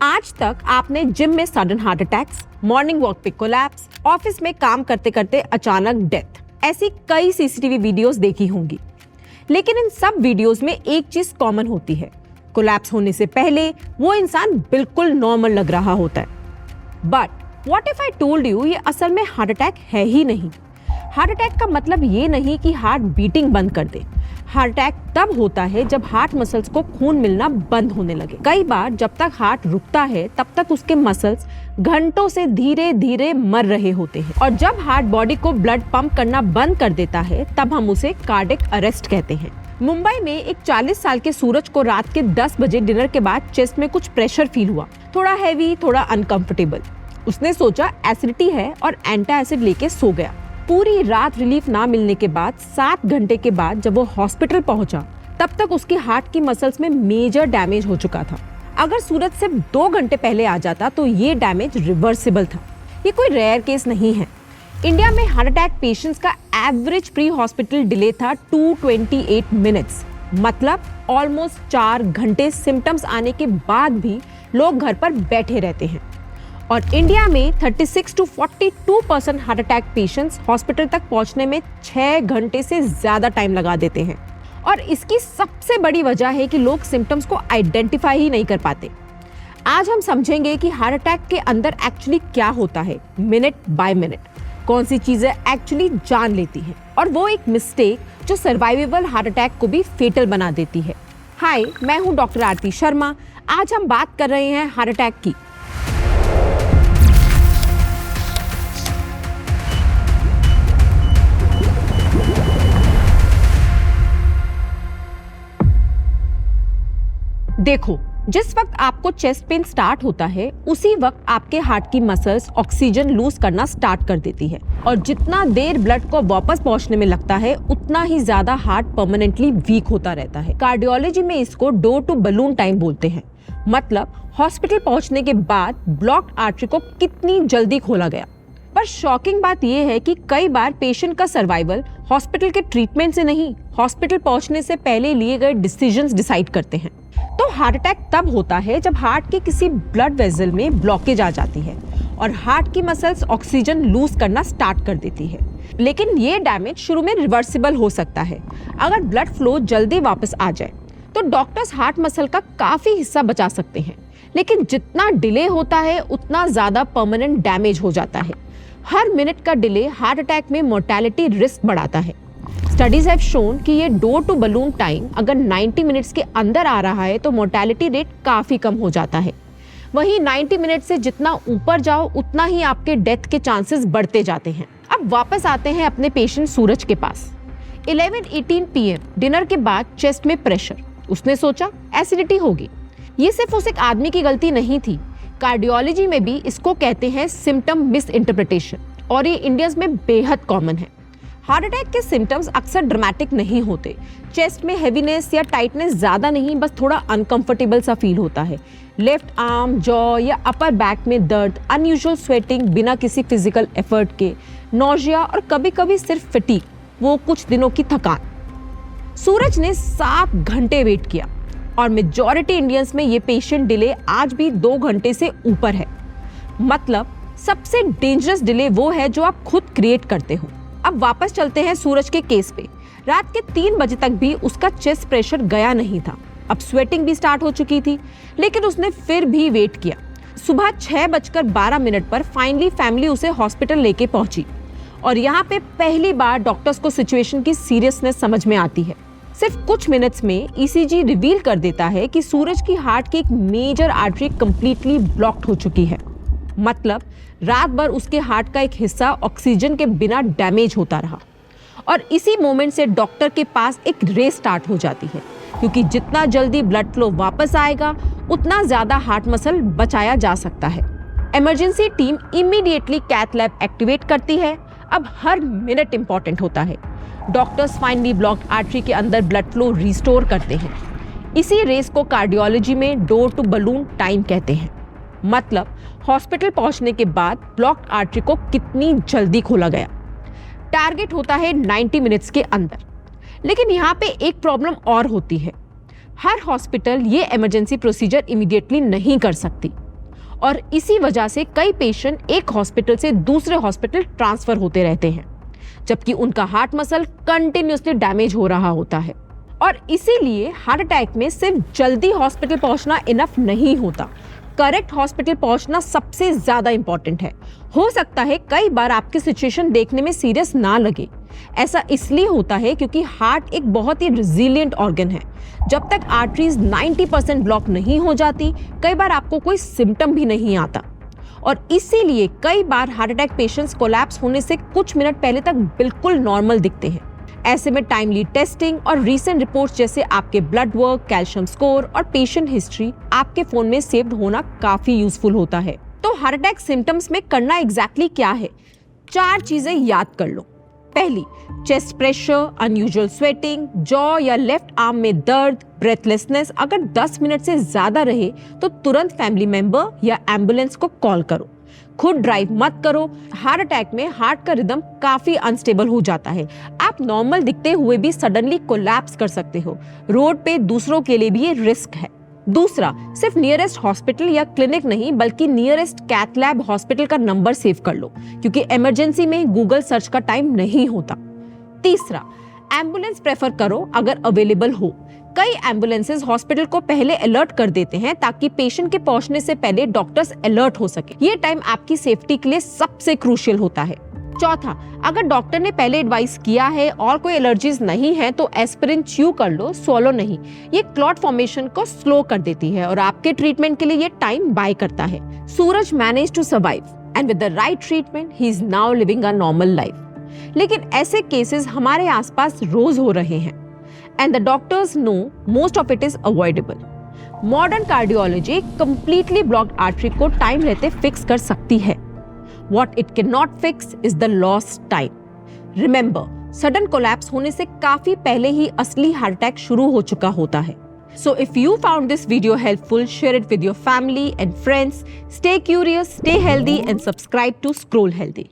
आज तक आपने जिम में sudden heart attacks, morning walk पे कोलैप्स, ऑफिस में काम करते करते अचानक डेथ, ऐसी कई सीसीटीवी वीडियोस देखी होंगी। लेकिन इन सब वीडियोस में एक चीज कॉमन होती है, कोलैप्स होने से पहले वो इंसान बिल्कुल नॉर्मल लग रहा होता है। But what if I told you ये असल में हार्ट अटैक है ही नहीं। हार्ट अटैक का मतलब ये नहीं कि हार्ट बीटिंग बंद कर दे। हार्ट अटैक तब होता है जब हार्ट मसल्स को खून मिलना बंद होने लगे। कई बार जब तक हार्ट रुकता है तब तक उसके मसल्स घंटों से धीरे धीरे मर रहे होते हैं, और जब हार्ट बॉडी को ब्लड पंप करना बंद कर देता है तब हम उसे कार्डियक अरेस्ट कहते हैं। मुंबई में एक 40 साल के सूरज को रात के 10 बजे डिनर के बाद चेस्ट में कुछ प्रेशर फील हुआ, थोड़ा हैवी, थोड़ा अनकंफर्टेबल। उसने सोचा एसिडिटी है और एंटा एसिड लेके सो गया। पूरी रात रिलीफ ना मिलने के बाद 7 घंटे के बाद जब वो हॉस्पिटल पहुंचा तब तक उसकी हार्ट की मसल्स में मेजर डैमेज हो चुका था। अगर सूरज सिर्फ 2 घंटे पहले आ जाता तो ये डैमेज रिवर्सिबल था। ये कोई रेयर केस नहीं है। इंडिया में हार्ट अटैक पेशेंट्स का एवरेज प्री हॉस्पिटल डिले था 228 मिनट्स, मतलब ऑलमोस्ट 4 घंटे सिम्टम्स आने के बाद भी लोग घर पर बैठे रहते हैं। और इंडिया में 36 to 42% heart attack patients hospital तक पहुंचने में 6 घंटे से ज्यादा टाइम लगा देते हैं। और इसकी सबसे बड़ी वजह है कि लोग सिम्टम्स को आइडेंटिफाई ही नहीं कर पाते। आज हम समझेंगे कि हार्ट अटैक के अंदर एक्चुअली क्या होता है, मिनट बाय मिनट, कौन सी चीजें एक्चुअली जान लेती हैं, और वो एक मिस्टेक जो सर्वाइवेबल हार्ट अटैक को भी फेटल बना देती है। हाय, मैं हूं डॉक्टर आरती शर्मा। आज हम बात कर रहे हैं हार्ट अटैक की। देखो, जिस वक्त आपको चेस्ट पेन स्टार्ट होता है उसी वक्त आपके हार्ट की मसल्स ऑक्सीजन लूज करना स्टार्ट कर देती है, और जितना देर ब्लड को वापस पहुंचने में लगता है उतना ही ज्यादा हार्ट परमानेंटली वीक होता रहता है। कार्डियोलॉजी में इसको डोर टू बलून टाइम बोलते हैं, मतलब हॉस्पिटल पहुंचने के बाद ब्लॉक्ड आर्टरी को कितनी जल्दी खोला गया। पर शॉकिंग बात यह है कि कई बार पेशेंट का सर्वाइवल हॉस्पिटल के ट्रीटमेंट से नहीं, हॉस्पिटल पहुंचने से पहले लिए गए डिसीजंस डिसाइड करते हैं। तो हार्ट अटैक तब होता है जब हार्ट के किसी ब्लड वेसल में ब्लॉकेज आ जाती है और हार्ट की मसल्स ऑक्सीजन लूज करना स्टार्ट कर देती है। लेकिन ये डैमेज शुरू में रिवर्सिबल हो सकता है। अगर ब्लड फ्लो जल्दी वापस आ जाए तो डॉक्टर्स हार्ट मसल का काफी हिस्सा बचा सकते हैं, लेकिन जितना डिले होता है उतना ज्यादा परमानेंट डैमेज हो जाता है। हर मिनट का डिले हार्ट अटैक में मोर्टेलिटी रिस्क बढ़ाता है। स्टडीज हैव शोन कि ये डोर टू बलून टाइम अगर 90 मिनट्स के अंदर आ रहा है तो मोर्टेलिटी रेट काफी कम हो जाता है। वहीं 90 मिनट से जितना ऊपर जाओ उतना ही आपके डेथ के चांसेस बढ़ते जाते हैं। अब वापस आते हैं अपने पेशेंट सूरज के पास। 11:18 PM डिनर के बाद चेस्ट में प्रेशर। उसने सोचा एसिडिटी होगी। ये सिर्फ उस एक आदमी की गलती नहीं थी। कार्डियोलॉजी में भी इसको कहते हैं सिम्टम मिस इंटरप्रिटेशन, और ये इंडियंस में बेहद कॉमन है। हार्ट अटैक के सिम्टम्स अक्सर ड्रामेटिक नहीं होते। चेस्ट में हेवीनेस या टाइटनेस ज्यादा नहीं, बस थोड़ा अनकंफर्टेबल सा फील होता है। लेफ्ट आर्म, जॉ या अपर बैक में दर्द, अनयूजुअल स्वेटिंग बिना किसी फिजिकल एफर्ट के, नोजिया और कभी कभी सिर्फ फटीग, वो कुछ दिनों की थकान। सूरज ने 7 घंटे वेट किया, और मेजॉरिटी इंडियंस में ये पेशेंट डिले आज भी 2 घंटे से ऊपर है। मतलब सबसे डेंजरस डिले वो है जो आप खुद क्रिएट करते हो। अब वापस चलते हैं सूरज के केस पे। रात के 3 बजे तक भी उसका चेस्ट प्रेशर गया नहीं था। अब स्वेटिंग भी स्टार्ट हो चुकी थी, लेकिन उसने फिर भी वेट किया। सुबह 6:12 पर फाइनली फैमिली उसे हॉस्पिटल लेके पहुंची, और यहाँ पे पहली बार डॉक्टर्स को सिचुएशन की सीरियसनेस समझ में आती है। सिर्फ कुछ मिनट्स में ECG रिवील कर देता है कि सूरज की हार्ट की एक मेजर आर्टरी कंप्लीटली ब्लॉक्ड हो चुकी है। मतलब रात भर उसके हार्ट का एक हिस्सा ऑक्सीजन के बिना डैमेज होता रहा। और इसी मोमेंट से डॉक्टर के पास एक रेस स्टार्ट हो जाती है, क्योंकि जितना जल्दी ब्लड फ्लो वापस आएगा उतना ज्यादा हार्ट मसल बचाया जा सकता है। Emergency team immediately cath lab activate करती है। अब हर मिनट इंपॉर्टेंट होता है। डॉक्टर्स फाइनली ब्लॉक्ड आर्टरी के अंदर ब्लड फ्लो रिस्टोर करते हैं। इसी रेस को कार्डियोलॉजी में डोर टू बलून टाइम कहते हैं। मतलब हॉस्पिटल पहुंचने के बाद ब्लॉक्ड आर्टरी को कितनी जल्दी खोला गया। टारगेट होता है 90 मिनट्स के अंदर। लेकिन यहाँ पे एक प्रॉब्लम और होती है। हर हॉस्पिटल ये इमरजेंसी प्रोसीजर इमीडिएटली नहीं कर सकती। और इसी वजह से कई पेशेंट एक हॉस्पिटल से दूसरे हॉस्पिटल ट्रांसफर होते रहते हैं, जबकि उनका हार्ट मसल कंटिन्यूअसली डैमेज हो रहा होता है। और इसीलिए हार्ट अटैक में सिर्फ जल्दी हॉस्पिटल पहुंचना इनफ नहीं होता, करेक्ट हॉस्पिटल पहुंचना सबसे ज्यादा इंपॉर्टेंट है। हो सकता है कई बार आपकी सिचुएशन देखने में सीरियस ना लगे। ऐसा इसलिए होता है क्योंकि हार्ट एक बहुत ही रिजिलियंट ऑर्गन है। जब तक आर्टरीज 90% ब्लॉक नहीं हो जाती, कई बार आपको कोई सिम्टम भी नहीं आता। और इसीलिए कई बार हार्ट अटैक पेशेंट्स कोलैप्स होने से कुछ मिनट पहले तक बिल्कुल नॉर्मल दिखते हैं। ऐसे में टाइमली टेस्टिंग और रीसेंट रिपोर्ट्स जैसे आपके ब्लड वर्क, कैल्शियम स्कोर और पेशेंट हिस्ट्री आपके फोन में सेव्ड होना काफी यूजफुल होता है। तो हार्ट अटैक सिम्टम्स में करना एग्जैक्टली क्या है? 4 चीजें याद कर लो। पहली, chest pressure, unusual sweating, jaw या लेफ्ट आर्म में दर्द, ब्रेथलेसनेस अगर 10 मिनट से ज्यादा रहे तो तुरंत फैमिली मेंबर या एम्बुलेंस को कॉल करो। खुद ड्राइव मत करो। हार्ट अटैक में हार्ट का रिदम काफी अनस्टेबल हो जाता है। आप नॉर्मल दिखते हुए भी सडनली कोलैप्स कर सकते हो। रोड पे दूसरों के लिए भी ये रिस्क है। दूसरा, सिर्फ नियरेस्ट हॉस्पिटल या क्लिनिक नहीं बल्कि नियरेस्ट कैथ लैब हॉस्पिटल का नंबर सेव कर लो, क्योंकि इमरजेंसी में गूगल सर्च का टाइम नहीं होता। तीसरा, एम्बुलेंस प्रेफर करो अगर अवेलेबल हो। कई एम्बुलेंसेज हॉस्पिटल को पहले अलर्ट कर देते हैं ताकि पेशेंट के पहुंचने से पहले डॉक्टर्स अलर्ट हो सके। ये टाइम आपकी सेफ्टी के लिए सबसे क्रूशियल होता है। चौथा, अगर डॉक्टर ने पहले एडवाइस किया है और कोई एलर्जीज नहीं है तो एस्पिरिन च्यू कर लो, स्वॉलो नहीं। ये क्लॉट फॉर्मेशन को स्लो कर देती है और आपके ट्रीटमेंट के लिए ये टाइम बाय करता है। Suraj manage to survive and with the right treatment he is now living a normal life. लेकिन ऐसे केसेस हमारे आसपास रोज हो रहे हैं and the doctors know most of it is avoidable. Modern cardiology completely blocked artery को टाइम लेते fix कर सकती है। What it cannot fix is the lost time. Remember, sudden collapse होने से काफी पहले ही असली हार्ट अटैक शुरू हो चुका होता है। So if you found this video helpful, share it with your family and friends. Stay curious, stay healthy and subscribe to Scroll Healthy.